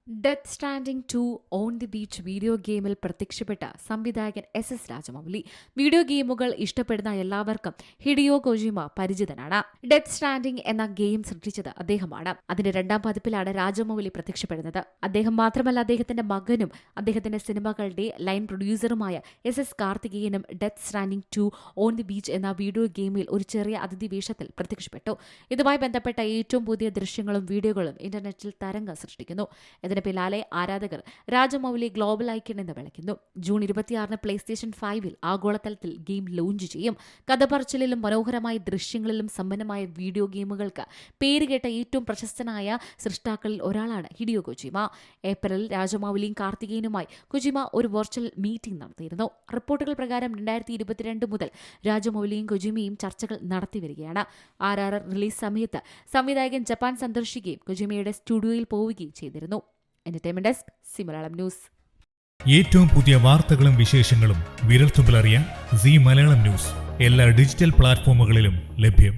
Death stranding 2 on the beach video ഗെയിമിൽ പ്രത്യക്ഷപ്പെട്ട സംവിധായകൻ എസ് രാജമൗലി. വീഡിയോ ഗെയിമുകൾ ഇഷ്ടപ്പെടുന്ന എല്ലാവർക്കും ഹിഡിയോ കൊജിമ പരിചിതനാണ്. ഡെത്ത് സ്റ്റാൻഡിംഗ് എന്ന ഗെയിം സൃഷ്ടിച്ചത് അദ്ദേഹമാണ്. അതിന്റെ രണ്ടാം പതിപ്പിലാണ് രാജമൗലി പ്രത്യക്ഷപ്പെടുന്നത്. അദ്ദേഹം മാത്രമല്ല, അദ്ദേഹത്തിന്റെ മകനും അദ്ദേഹത്തിന്റെ സിനിമകളുടെ ലൈൻ പ്രൊഡ്യൂസറുമായ എസ് കാർത്തികേയനും death stranding 2 on the beach എന്ന വീഡിയോ ഗെയിമിൽ ഒരു ചെറിയ അതിഥി വേഷത്തിൽ പ്രത്യക്ഷപ്പെട്ടു. ഇതുമായി ബന്ധപ്പെട്ട ഏറ്റവും പുതിയ ദൃശ്യങ്ങളും വീഡിയോകളും ഇന്റർനെറ്റിൽ തരംഗം സൃഷ്ടിക്കുന്നു. ഇതിന് പിന്നാലെ ആരാധകർ രാജമൗലി ഗ്ലോബൽ ഐക്കൺ എന്ന് വിളിക്കുന്നു. ജൂൺ 26 പ്ലേസ്റ്റേഷൻ 5-ൽ ആഗോളതലത്തിൽ ഗെയിം ലോഞ്ച് ചെയ്യും. കഥപറച്ചിലിലും മനോഹരമായ ദൃശ്യങ്ങളിലും സമ്പന്നമായ വീഡിയോ ഗെയിമുകൾക്ക് പേരുകേട്ട ഏറ്റവും പ്രശസ്തനായ സൃഷ്ടാക്കളിൽ ഒരാളാണ് ഹിഡിയോ കൊജിമ. ഏപ്രിലിൽ രാജമൗലിയും കാർത്തികേയനുമായി കൊജിമ ഒരു വെർച്വൽ മീറ്റിംഗ് നടത്തിയിരുന്നു. റിപ്പോർട്ടുകൾ പ്രകാരം 2022 മുതൽ രാജമൗലിയും കൊജിമയും ചർച്ചകൾ നടത്തിവരികയാണ്. RRR റിലീസ് സമയത്ത് സംവിധായകൻ ജപ്പാൻ സന്ദർശിക്കുകയും കൊജിമയുടെ സ്റ്റുഡിയോയിൽ പോവുകയും ചെയ്തിരുന്നു. Entertainment desk, C Malayalam news. ഏറ്റവും പുതിയ വാർത്തകളും വിശേഷങ്ങളും വിരൽത്തുമ്പിലറിയാൻ സി മലയാളം ന്യൂസ് എല്ലാ ഡിജിറ്റൽ പ്ലാറ്റ്ഫോമുകളിലും ലഭ്യം.